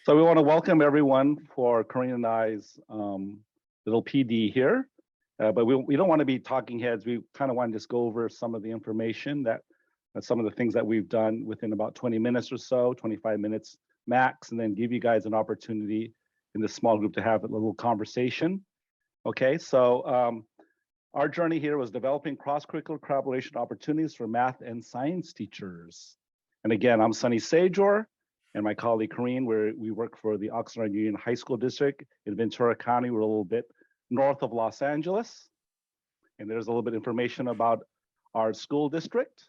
So we want to welcome everyone for Corene and I's little PD here. But we don't want to be talking heads. We kind of want to just go over some of the information that some of the things that we've done within about 20 minutes or so, 25 minutes max, and then give you guys an opportunity in this small group to have a little conversation. Okay, so our journey here was developing cross-curricular collaboration opportunities for math and science teachers. And again, I'm Sonny Sajor, and my colleague Corene, where we work for the Oxnard Union High School District in Ventura County. We're a little bit north of Los Angeles. And there's a little bit of information about our school district.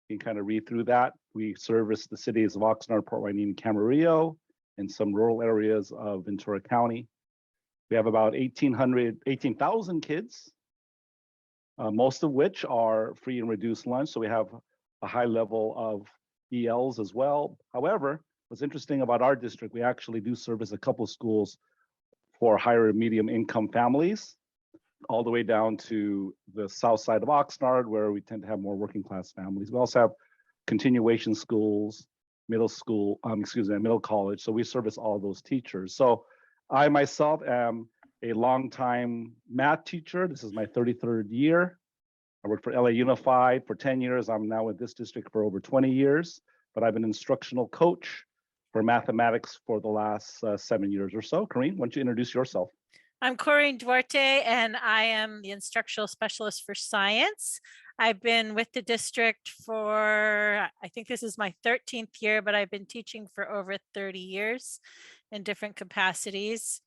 You can kind of read through that. We service the cities of Oxnard, Port Hueneme, and Camarillo, and some rural areas of Ventura County. We have about 18,000 kids, most of which are free and reduced lunch. So we have a high level of ELs as well. However, what's interesting about our district, we actually do service a couple of schools for higher and medium income families, all the way down to the south side of Oxnard, where we tend to have more working class families. We also have continuation schools, middle college. So we service all those teachers. So I myself am a longtime math teacher. This is my 33rd year. I worked for LA Unified for 10 years. I'm now with this district for over 20 years, but I've been an instructional coach for mathematics for the last 7 years or so. Corene, why don't you introduce yourself? I'm Corene Duarte, and I am the instructional specialist for science. I've been with the district for, I think this is my 13th year, but I've been teaching for over 30 years in different capacities.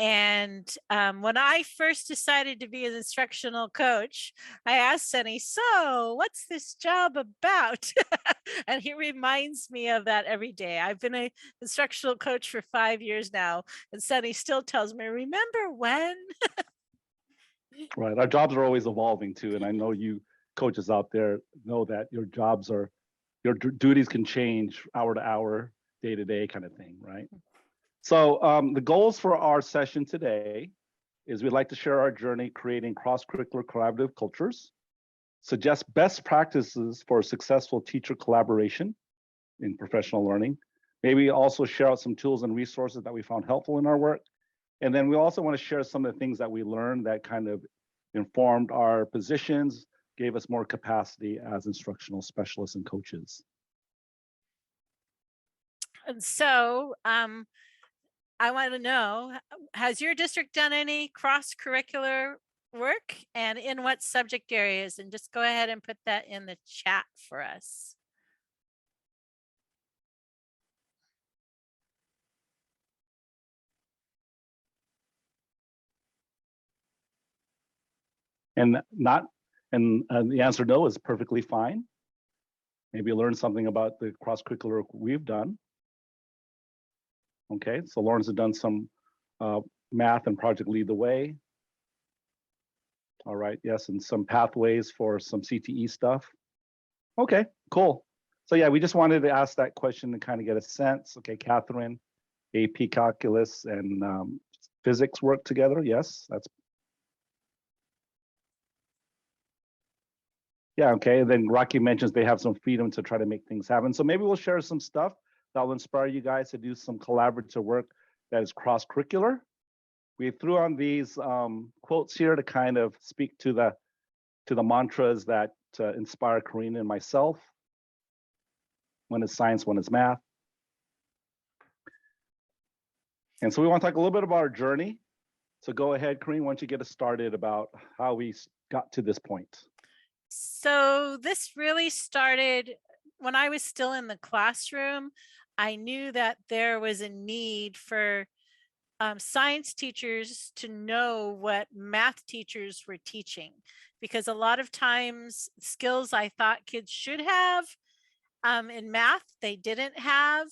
And when I first decided to be an instructional coach, I asked Sonny, so what's this job about? And he reminds me of that every day. I've been an instructional coach for 5 years now, and Sonny still tells me, remember when? Right, our jobs are always evolving too. And I know you coaches out there know that your duties can change hour to hour, day to day kind of thing, right? So the goals for our session today is we'd like to share our journey creating cross-curricular collaborative cultures, suggest best practices for successful teacher collaboration in professional learning, maybe also share out some tools and resources that we found helpful in our work. And then we also want to share some of the things that we learned that kind of informed our positions, gave us more capacity as instructional specialists and coaches. And so I want to know, has your district done any cross-curricular work, and in what subject areas? And just go ahead and put that in the chat for us. And the answer no is perfectly fine. Maybe learn something about the cross-curricular we've done. Okay, so Lawrence has done some math and Project Lead the Way. All right, yes, and some pathways for some CTE stuff. Okay, cool. So yeah, we just wanted to ask that question to kind of get a sense. Okay, Catherine, AP Calculus and physics work together. Yes, that's. Yeah, okay, and then Rocky mentions they have some freedom to try to make things happen. So maybe we'll share some stuff that will inspire you guys to do some collaborative work that is cross-curricular. We threw on these quotes here to kind of speak to the mantras that inspire Corene and myself. One is science, one is math. And so we want to talk a little bit about our journey. So go ahead, Corene, why don't you get us started about how we got to this point? So this really started when I was still in the classroom. I knew that there was a need for science teachers to know what math teachers were teaching, because a lot of times skills I thought kids should have in math, they didn't have.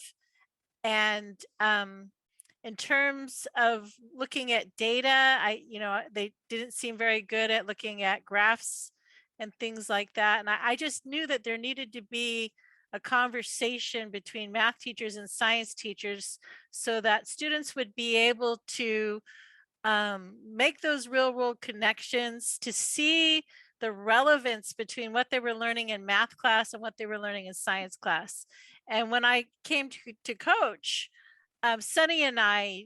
And in terms of looking at data, they didn't seem very good at looking at graphs and things like that. And I just knew that there needed to be a conversation between math teachers and science teachers so that students would be able to make those real world connections, to see the relevance between what they were learning in math class and what they were learning in science class. And when I came to coach, Sonny and I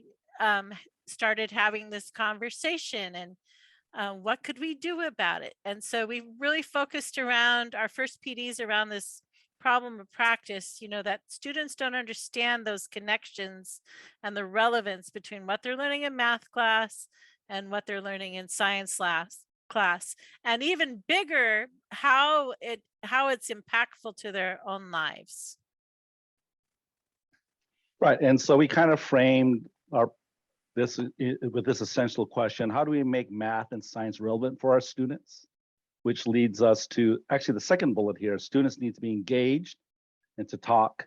started having this conversation, and what could we do about it? And so we really focused around our first PDs around this problem of practice, that students don't understand those connections and the relevance between what they're learning in math class and what they're learning in science class, and even bigger, how it's impactful to their own lives. Right, and so we kind of framed this with this essential question: how do we make math and science relevant for our students? Which leads us to actually the second bullet here: students need to be engaged and to talk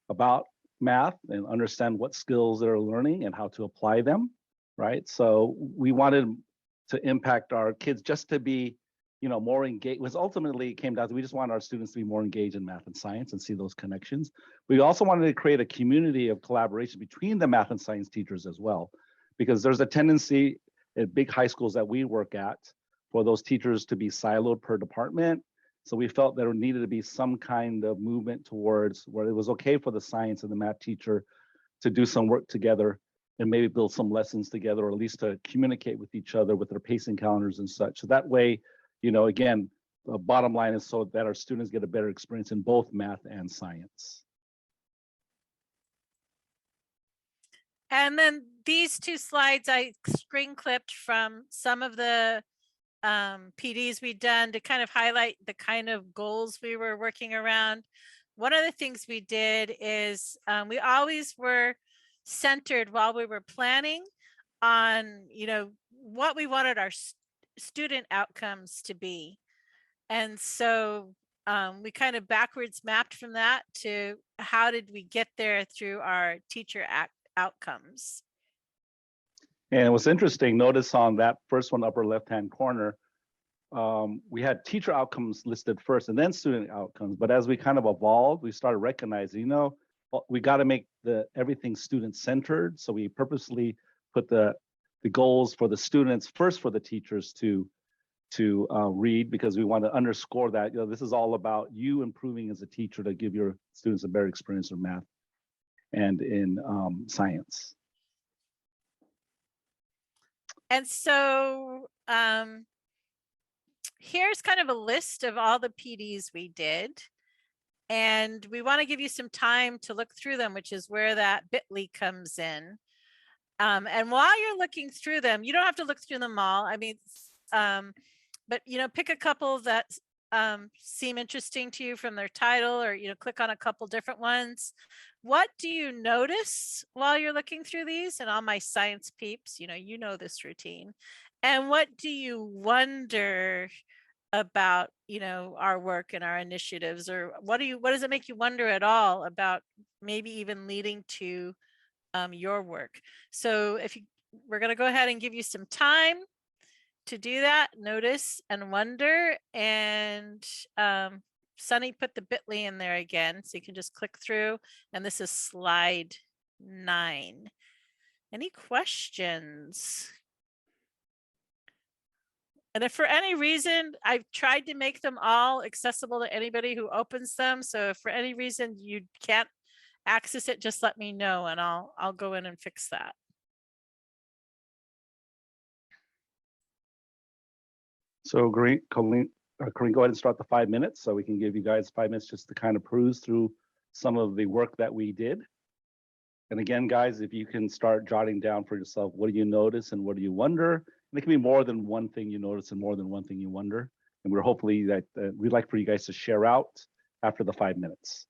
about math and understand what skills they're learning and how to apply them, right? So we wanted to impact our kids just to be, more engaged. Was ultimately came down to, we just want our students to be more engaged in math and science and see those connections. We also wanted to create a community of collaboration between the math and science teachers as well, because there's a tendency at big high schools that we work at for those teachers to be siloed per department. So we felt there needed to be some kind of movement towards where it was okay for the science and the math teacher to do some work together and maybe build some lessons together, or at least to communicate with each other with their pacing calendars and such. So that way, again, the bottom line is so that our students get a better experience in both math and science. And then these two slides I screen clipped from some of the PDs we've done to kind of highlight the kind of goals we were working around. One of the things we did is we always were centered while we were planning on, what we wanted our student outcomes to be. And so we kind of backwards mapped from that to how did we get there through our teacher outcomes. And what's interesting, notice on that first one, upper left-hand corner, we had teacher outcomes listed first and then student outcomes. But as we kind of evolved, we started recognizing, we got to make everything student-centered. So we purposely put the goals for the students first for the teachers to read, because we want to underscore that, this is all about you improving as a teacher to give your students a better experience in math and in science. And so here's kind of a list of all the PDs we did. And we want to give you some time to look through them, which is where that bit.ly comes in. And while you're looking through them, you don't have to look through them all. I mean, but, pick a couple that seem interesting to you from their title, or, click on a couple different ones. What do you notice while you're looking through these? And all my science peeps, you know this routine. And what do you wonder about, our work and our initiatives? Or what does it make you wonder at all about maybe even leading to your work? So we're going to go ahead and give you some time to do that, notice and wonder. And Sonny put the bit.ly in there again, so you can just click through. And this is slide 9. Any questions? And if for any reason, I've tried to make them all accessible to anybody who opens them. So if for any reason you can't access it, just let me know and I'll go in and fix that. So Corene, go ahead and start the 5 minutes so we can give you guys 5 minutes just to kind of peruse through some of the work that we did. And again, guys, if you can start jotting down for yourself, what do you notice and what do you wonder? And it can be more than one thing you notice and more than one thing you wonder. And we're hopefully that we'd like for you guys to share out after the 5 minutes.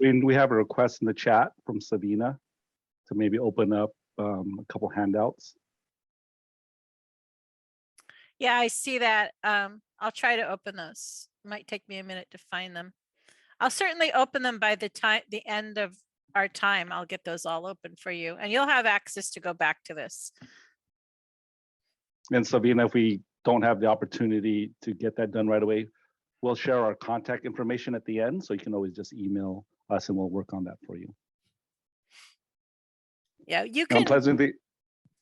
We have a request in the chat from Sabina to maybe open up a couple handouts. Yeah, I see that. I'll try to open those. It might take me a minute to find them. I'll certainly open them by the end of our time. I'll get those all open for you, and you'll have access to go back to this. And Sabina, if we don't have the opportunity to get that done right away, we'll share our contact information at the end, so you can always just email us and we'll work on that for you. Yeah, you And can. I'm pleasantly,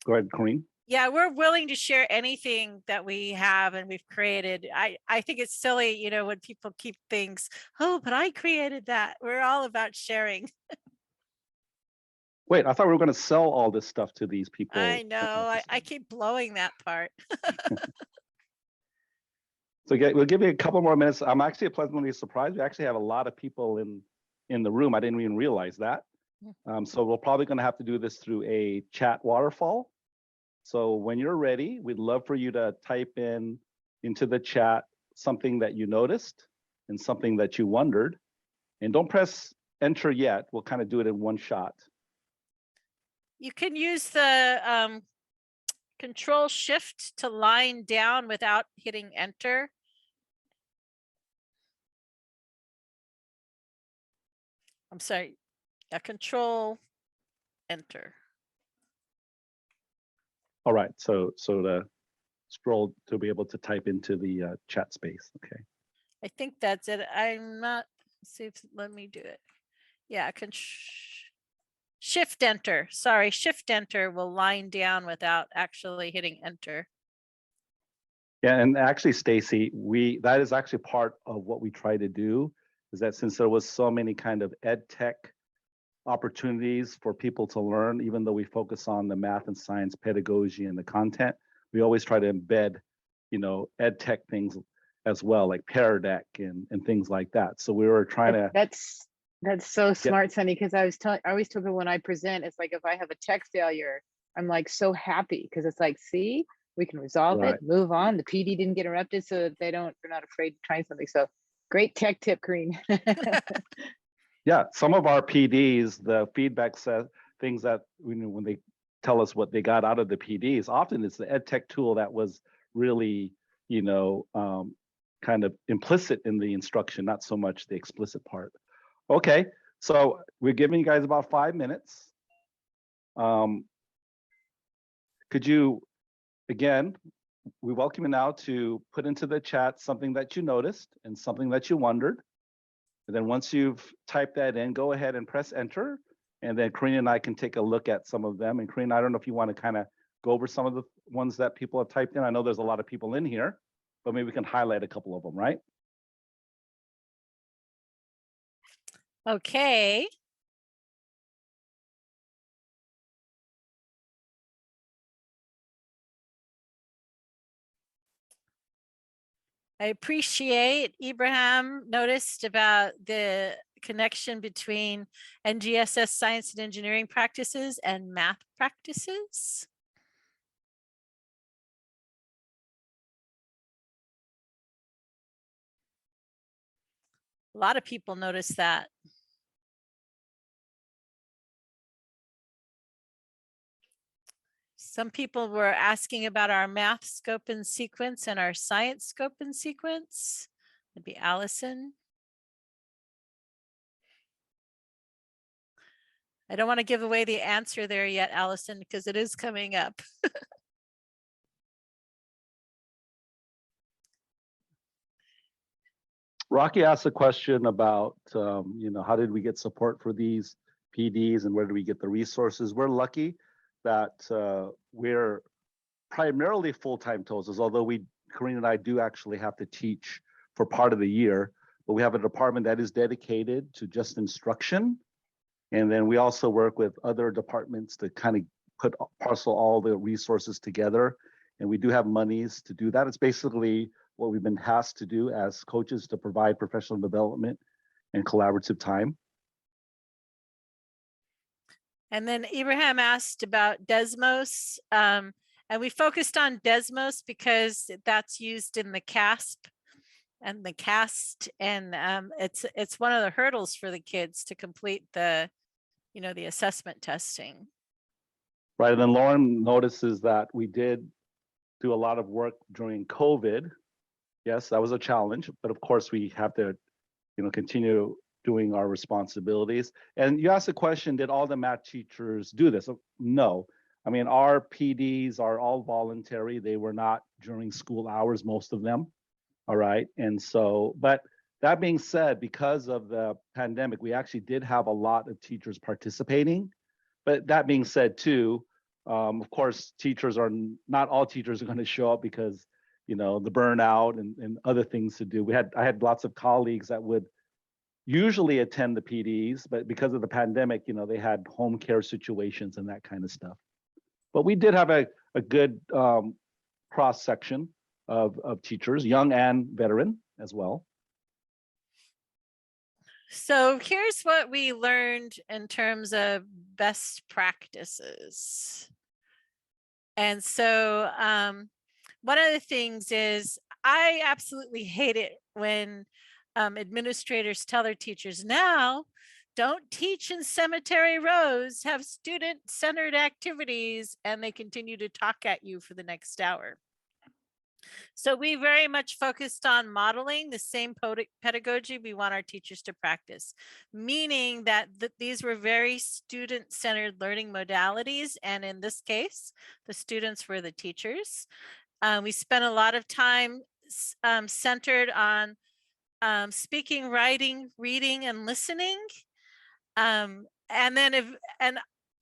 go ahead, Corene. Yeah, we're willing to share anything that we have and we've created. I think it's silly, you know, when people keep things, oh, but I created that. We're all about sharing. Wait, I thought we were going to sell all this stuff to these people. I know. I keep blowing that part. So we'll give you a couple more minutes. I'm actually pleasantly surprised. We actually have a lot of people in the room. I didn't even realize that. So we're probably going to have to do this through a chat waterfall. So when you're ready, we'd love for you to type into the chat something that you noticed and something that you wondered. And don't press enter yet. We'll kind of do it in one shot. You can use the Control Shift to line down without hitting enter. I'm sorry, Control enter. All right, so to scroll to be able to type into the chat space. Okay. I think that's it. I'm not, see if let me do it. Yeah, Shift enter. Sorry, Shift enter will line down without actually hitting enter. Yeah, and actually, Stacy, that is actually part of what we try to do, is that since there was so many kind of ed tech opportunities for people to learn, even though we focus on the math and science pedagogy and the content, we always try to embed, you know, ed tech things as well, like Pear Deck and things like that. So we were trying to. That's so smart, Sonny, because I always tell people when I present, it's like if I have a tech failure, I'm like so happy because it's like, see, we can resolve it, move on. The PD didn't get interrupted, so that they're not afraid to try something. So great tech tip, Corene. Yeah, some of our PDs, the feedback says things that when they tell us what they got out of the PDs, often it's the ed tech tool that was really, you know, kind of implicit in the instruction, not so much the explicit part. Okay, so we're giving you guys about 5 minutes. Could you, again, we welcome you now to put into the chat something that you noticed and something that you wondered. And then once you've typed that in, go ahead and press enter. And then Corene and I can take a look at some of them. And Corene, I don't know if you want to kind of go over some of the ones that people have typed in. I know there's a lot of people in here, but maybe we can highlight a couple of them, right? Okay. I appreciate Ibrahim noticed about the connection between NGSS science and engineering practices and math practices. A lot of people noticed that. Some people were asking about our math scope and sequence and our science scope and sequence. That'd be Allison. I don't want to give away the answer there yet, Allison, because it is coming up. Rocky asked a question about, you know, how did we get support for these PDs and where do we get the resources? We're lucky that we're primarily full-time TOSAs, although Corene and I do actually have to teach for part of the year, but we have a department that is dedicated to just instruction. And then we also work with other departments to kind of parcel all the resources together. And we do have monies to do that. It's basically what we've been tasked to do as coaches, to provide professional development and collaborative time. And then Ibrahim asked about Desmos. And we focused on Desmos because that's used in the CASP and the cast, and it's one of the hurdles for the kids to complete the, you know, the assessment testing. Right, and then Lauren notices that we did do a lot of work during COVID. Yes, that was a challenge, but of course we have to, you know, continue doing our responsibilities. And you asked the question, did all the math teachers do this? No. I mean, our PDs are all voluntary. They were not during school hours, most of them. All right. And so, but that being said, because of the pandemic, we actually did have a lot of teachers participating. But that being said, too, of course, teachers are not all teachers are going to show up because, you know, the burnout and other things to do. I had lots of colleagues that would usually attend the PDs, but because of the pandemic, you know, they had home care situations and that kind of stuff. But we did have a good cross section of teachers, young and veteran as well. So here's what we learned in terms of best practices. And so one of the things is I absolutely hate it when administrators tell their teachers, now don't teach in cemetery rows, have student-centered activities, and they continue to talk at you for the next hour. So we very much focused on modeling the same pedagogy we want our teachers to practice, meaning that these were very student-centered learning modalities. And in this case, the students were the teachers. We spent a lot of time centered on speaking, writing, reading, and listening. And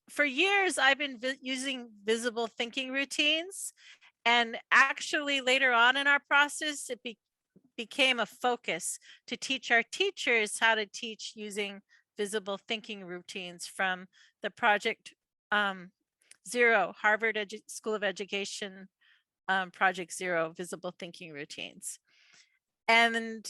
for years, I've been using visible thinking routines. And actually later on in our process, it became a focus to teach our teachers how to teach using visible thinking routines from the Project Zero, Harvard School of Education Project Zero, visible thinking routines. And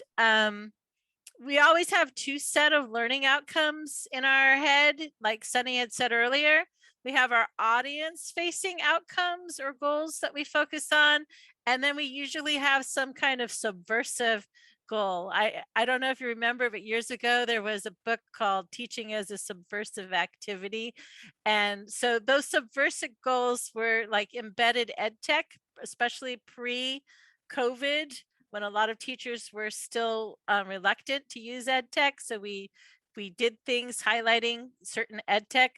we always have two set of learning outcomes in our head, like Sonny had said earlier. We have our audience facing outcomes or goals that we focus on. And then we usually have some kind of subversive goal. I don't know if you remember, but years ago, there was a book called Teaching as a Subversive Activity. And so those subversive goals were like embedded ed tech, especially pre-COVID, when a lot of teachers were still reluctant to use ed tech. So we did things highlighting certain ed tech,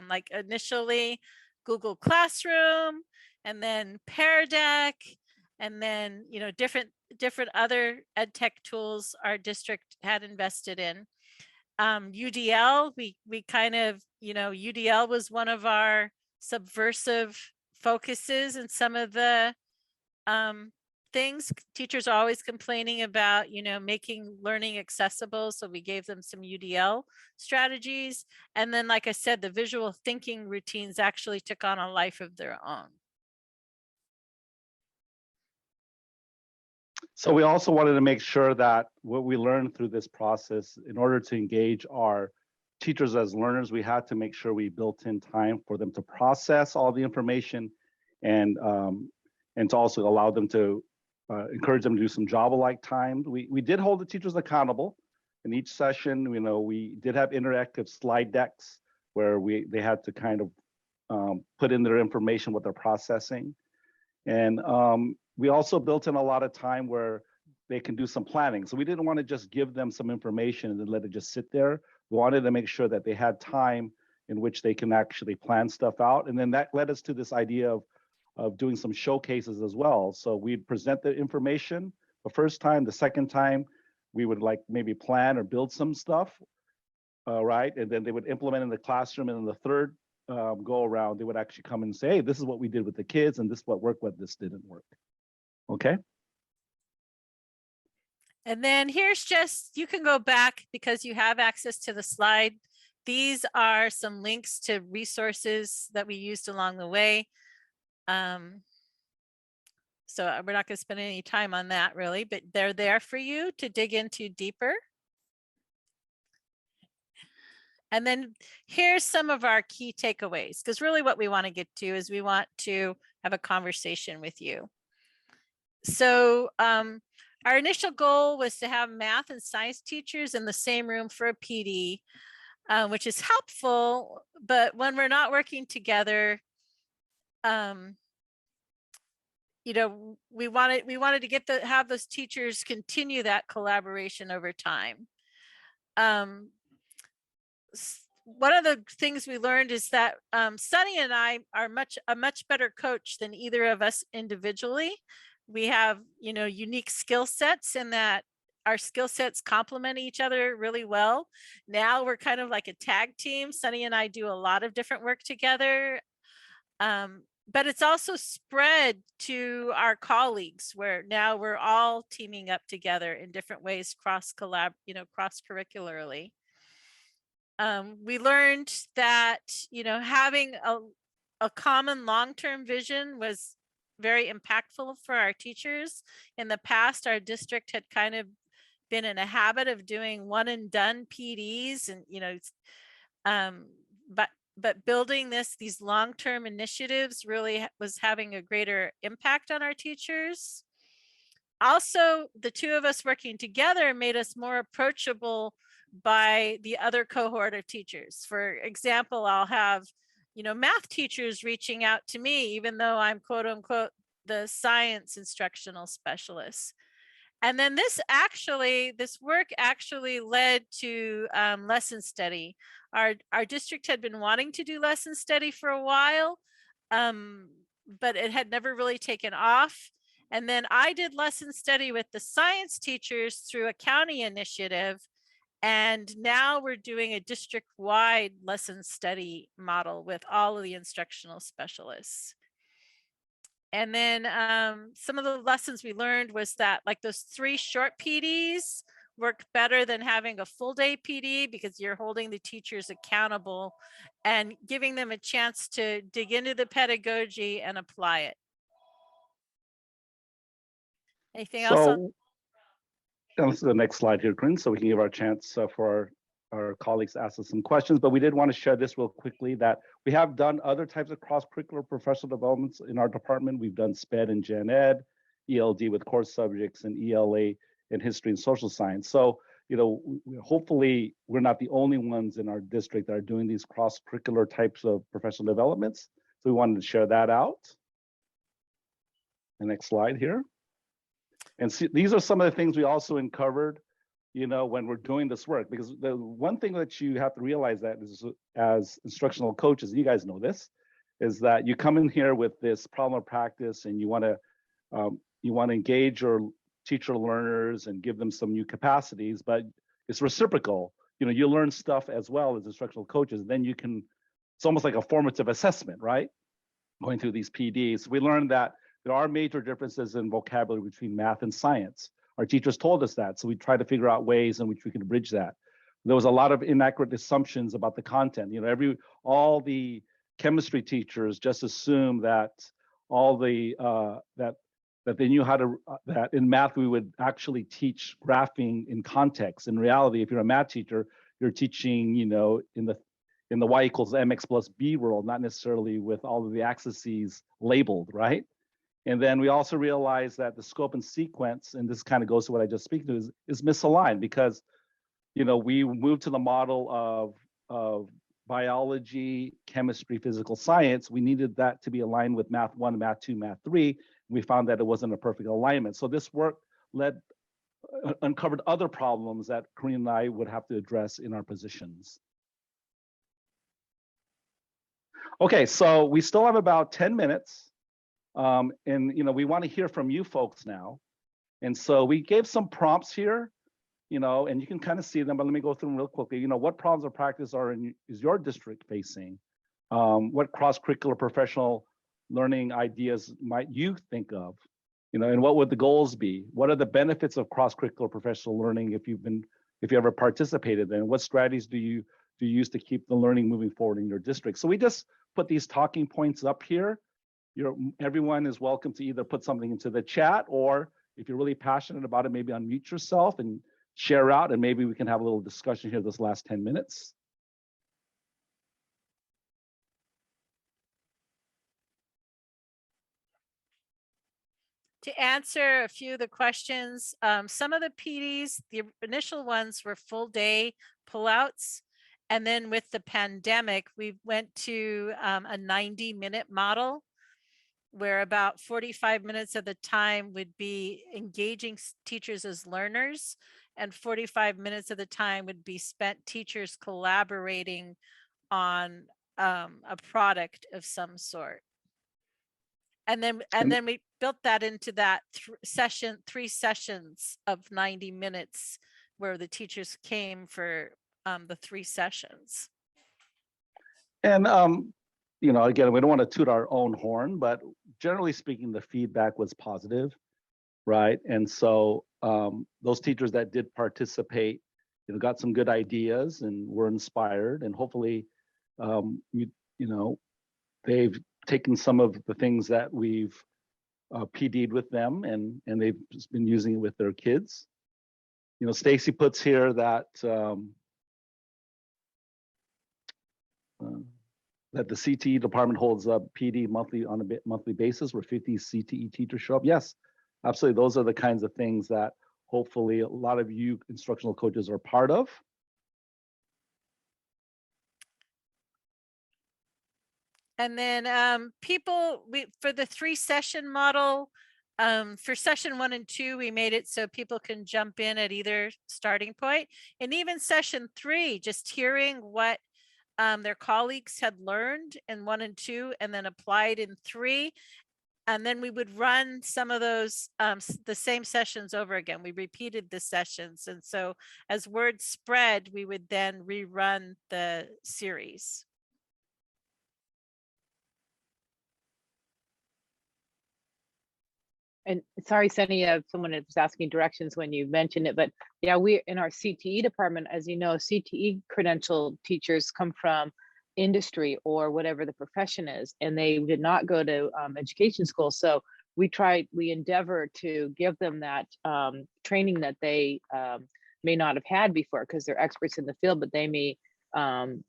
like initially Google Classroom, and then Pear Deck, and then, you know, different other ed tech tools our district had invested in. UDL, we kind of, you know, UDL was one of our subversive focuses, and some of the things teachers are always complaining about, you know, making learning accessible. So we gave them some UDL strategies. And then, like I said, the visual thinking routines actually took on a life of their own. So we also wanted to make sure that what we learned through this process, in order to engage our teachers as learners, we had to make sure we built in time for them to process all the information, and to also allow them to encourage them to do some Java-like time. We did hold the teachers accountable in each session. You know, we did have interactive slide decks where they had to kind of put in their information, what they're processing. And we also built in a lot of time where they can do some planning. So we didn't want to just give them some information and then let it just sit there. We wanted to make sure that they had time in which they can actually plan stuff out. And then that led us to this idea of doing some showcases as well. So we'd present the information the first time. The second time, we would like maybe plan or build some stuff, right? And then they would implement in the classroom. And then the third go around, they would actually come and say, hey, this is what we did with the kids, and this is what worked, what this didn't work. Okay. And then here's just, you can go back because you have access to the slide. These are some links to resources that we used along the way. So we're not going to spend any time on that really, but they're there for you to dig into deeper. And then here's some of our key takeaways, because really what we want to get to is we want to have a conversation with you. So Our initial goal was to have math and science teachers in the same room for a PD, which is helpful, but when we're not working together, you know, we wanted to have those teachers continue that collaboration over time. One of the things we learned is that Sonny and I are a much better coach than either of us individually. We have, you know, unique skill sets, and that our skill sets complement each other really well. Now we're kind of like a tag team. Sonny and I do a lot of different work together. But it's also spread to our colleagues, where now we're all teaming up together in different ways, cross curricularly. We learned that, you know, having a common long-term vision was very impactful for our teachers. In the past, our district had kind of been in a habit of doing one and done PDs, and, you know, but building these long-term initiatives really was having a greater impact on our teachers. Also, the two of us working together made us more approachable by the other cohort of teachers. For example, I'll have, you know, math teachers reaching out to me, even though I'm quote unquote the science instructional specialist. And then this work actually led to lesson study. Our district had been wanting to do lesson study for a while, but it had never really taken off. And then I did lesson study with the science teachers through a county initiative. And now we're doing a district-wide lesson study model with all of the instructional specialists. And then some of the lessons we learned was that, like, those 3 short PDs work better than having a full day PD, because you're holding the teachers accountable and giving them a chance to dig into the pedagogy and apply it. Anything else? So, this is the next slide here, Corene, so we can give our chance for our colleagues to ask us some questions, but we did want to share this real quickly, that we have done other types of cross-curricular professional developments in our department. We've done SPED and Gen Ed, ELD with core subjects, and ELA in history and social science. So, you know, hopefully we're not the only ones in our district that are doing these cross-curricular types of professional developments. So we wanted to share that out. The next slide here. And see, these are some of the things we also uncovered, you know, when we're doing this work, because the one thing that you have to realize that is, as instructional coaches, you guys know this, is that you come in here with this problem of practice, and you want to engage your teacher learners and give them some new capacities, but it's reciprocal. You know, you learn stuff as well as instructional coaches. Then you can, it's almost like a formative assessment, right? Going through these PDs, we learned that there are major differences in vocabulary between math and science. Our teachers told us that, so we tried to figure out ways in which we could bridge that. There was a lot of inaccurate assumptions about the content. You know, all the chemistry teachers just assumed that all the that they knew how to that in math we would actually teach graphing in context. In reality, if you're a math teacher, you're teaching, you know, in the y equals mx plus b world, not necessarily with all of the axes labeled, right? And then we also realized that the scope and sequence, and this kind of goes to what I just speak to, is misaligned, because, you know, we moved to the model of biology, chemistry, physical science. We needed that to be aligned with math 1, math 2, math 3. We found that it wasn't a perfect alignment. So this work uncovered other problems that Corene and I would have to address in our positions. Okay, so we still have about 10 minutes. And, you know, we want to hear from you folks now. And so we gave some prompts here, you know, and you can kind of see them, but let me go through them real quickly. You know, what problems of practice is your district facing? What cross-curricular professional learning ideas might you think of? You know, and what would the goals be? What are the benefits of cross-curricular professional learning if you ever participated in? What strategies do you use to keep the learning moving forward in your district? So we just put these talking points up here. Everyone is welcome to either put something into the chat, or if you're really passionate about it, maybe unmute yourself and share out, and maybe we can have a little discussion here this last 10 minutes. to answer a few of the questions, some of the PDs, the initial ones were full day pullouts. And then with the pandemic, we went to a 90-minute model where about 45 minutes of the time would be engaging teachers as learners, and 45 minutes of the time would be spent teachers collaborating on a product of some sort. And then we built that into that 3 sessions of 90 minutes where the teachers came for the 3 sessions. And you know, again, we don't want to toot our own horn, but generally speaking, the feedback was positive, right? And so those teachers that did participate, you know, got some good ideas and were inspired, and hopefully, you know, they've taken some of the things that we've PD'd with them, and they've just been using it with their kids. You know, Stacy puts here that that the CTE department holds up PD on a monthly basis where 50 CTE teachers show up. Yes, absolutely. Those are the kinds of things that hopefully a lot of you instructional coaches are part of. And then for the 3 session model, for session 1 and 2, we made it so people can jump in at either starting point. And even session 3, just hearing what their colleagues had learned in 1 and 2 and then applied in 3. And then we would run some of those, the same sessions over again. We repeated the sessions. And so as word spread, we would then rerun the series. And sorry, Sonny, someone was asking directions when you mentioned it, but yeah, we in our CTE department, as you know, CTE credentialed teachers come from industry or whatever the profession is, and they did not go to education school. So we endeavor to give them that training that they may not have had before, because they're experts in the field, but they may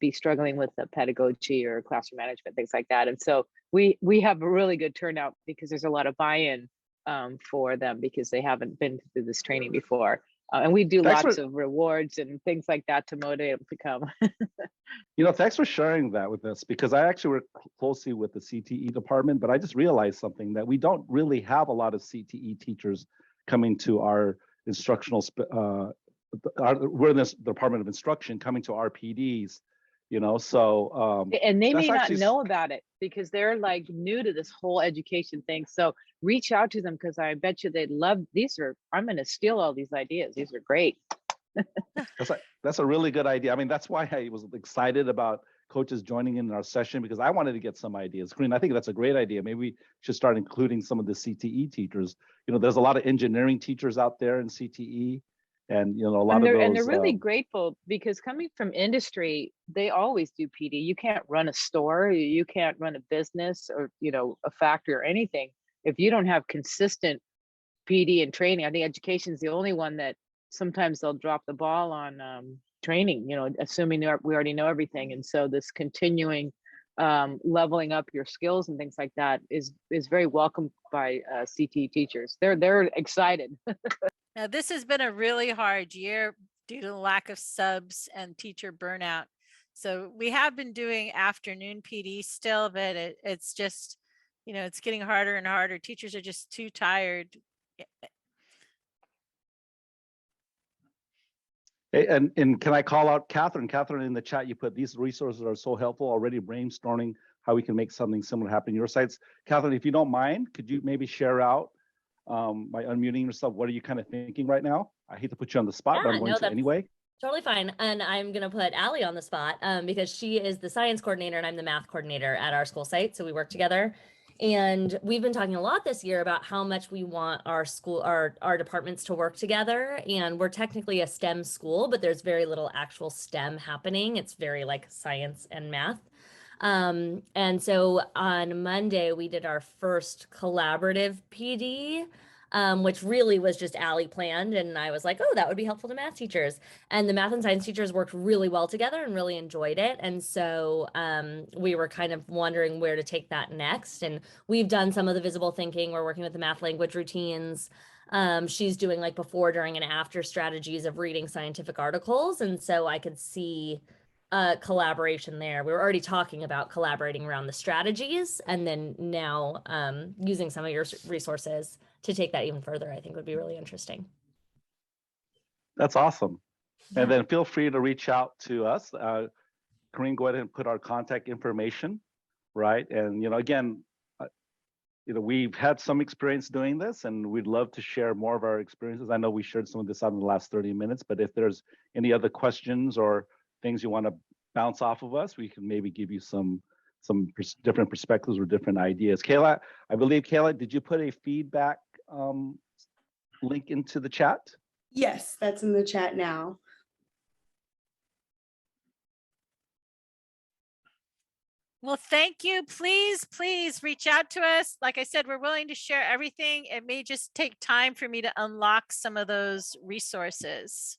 be struggling with the pedagogy or classroom management, things like that. And so we have a really good turnout because there's a lot of buy-in for them because they haven't been through this training before. And we do lots of rewards and things like that to motivate them to come. You know, thanks for sharing that with us, because I actually work closely with the CTE department, but I just realized something, that we don't really have a lot of CTE teachers coming to our instructional, we're in this Department of Instruction, coming to our PDs, you know, so. And they may not know about it because they're like new to this whole education thing. So reach out to them, because I bet you they'd love, I'm going to steal all these ideas. These are great. That's a really good idea. I mean, that's why I was excited about coaches joining in our session, because I wanted to get some ideas. Corene, I think that's a great idea. Maybe we should start including some of the CTE teachers. You know, there's a lot of engineering teachers out there in CTE, and you know, a lot of those. And they're really grateful, because coming from industry, they always do PD. You can't run a store, you can't run a business, or you know, a factory or anything if you don't have consistent PD and training. I think education is the only one that sometimes they'll drop the ball on training, you know, assuming we already know everything. And so this continuing leveling up your skills and things like that is very welcomed by CTE teachers. They're excited. Now, this has been a really hard year due to the lack of subs and teacher burnout. So we have been doing afternoon PD still, but it's just, you know, it's getting harder and harder. Teachers are just too tired. And can I call out Catherine? Catherine, in the chat, you put, these resources are so helpful, already brainstorming how we can make something similar happen in your sites. Catherine, if you don't mind, could you maybe share out by unmuting yourself, what are you kind of thinking right now? I hate to put you on the spot, but I'm going to anyway. Totally fine. And I'm going to put Allie on the spot because she is the science coordinator and I'm the math coordinator at our school site. So we work together. And we've been talking a lot this year about how much we want our school, our departments to work together. And we're technically a STEM school, but there's very little actual STEM happening. It's very like science and math. And so on Monday, we did our first collaborative PD. which really was just Allie planned. And I was like, oh, that would be helpful to math teachers. And the math and science teachers worked really well together and really enjoyed it. And so we were kind of wondering where to take that next. And we've done some of the visible thinking. We're working with the math language routines. She's doing like before, during, and after strategies of reading scientific articles. And so I could see collaboration there. We were already talking about collaborating around the strategies, and then now using some of your resources to take that even further, I think would be really interesting. That's awesome. Yeah. And then feel free to reach out to us. Corene, go ahead and put our contact information, right? And, again, we've had some experience doing this, and we'd love to share more of our experiences. I know we shared some of this out in the last 30 minutes, but if there's any other questions or things you want to bounce off of us, we can maybe give you some different perspectives or different ideas. Kayla, I believe, did you put a feedback link into the chat? Yes, that's in the chat now. Well, thank you. Please reach out to us. Like I said, we're willing to share everything. It may just take time for me to unlock some of those resources.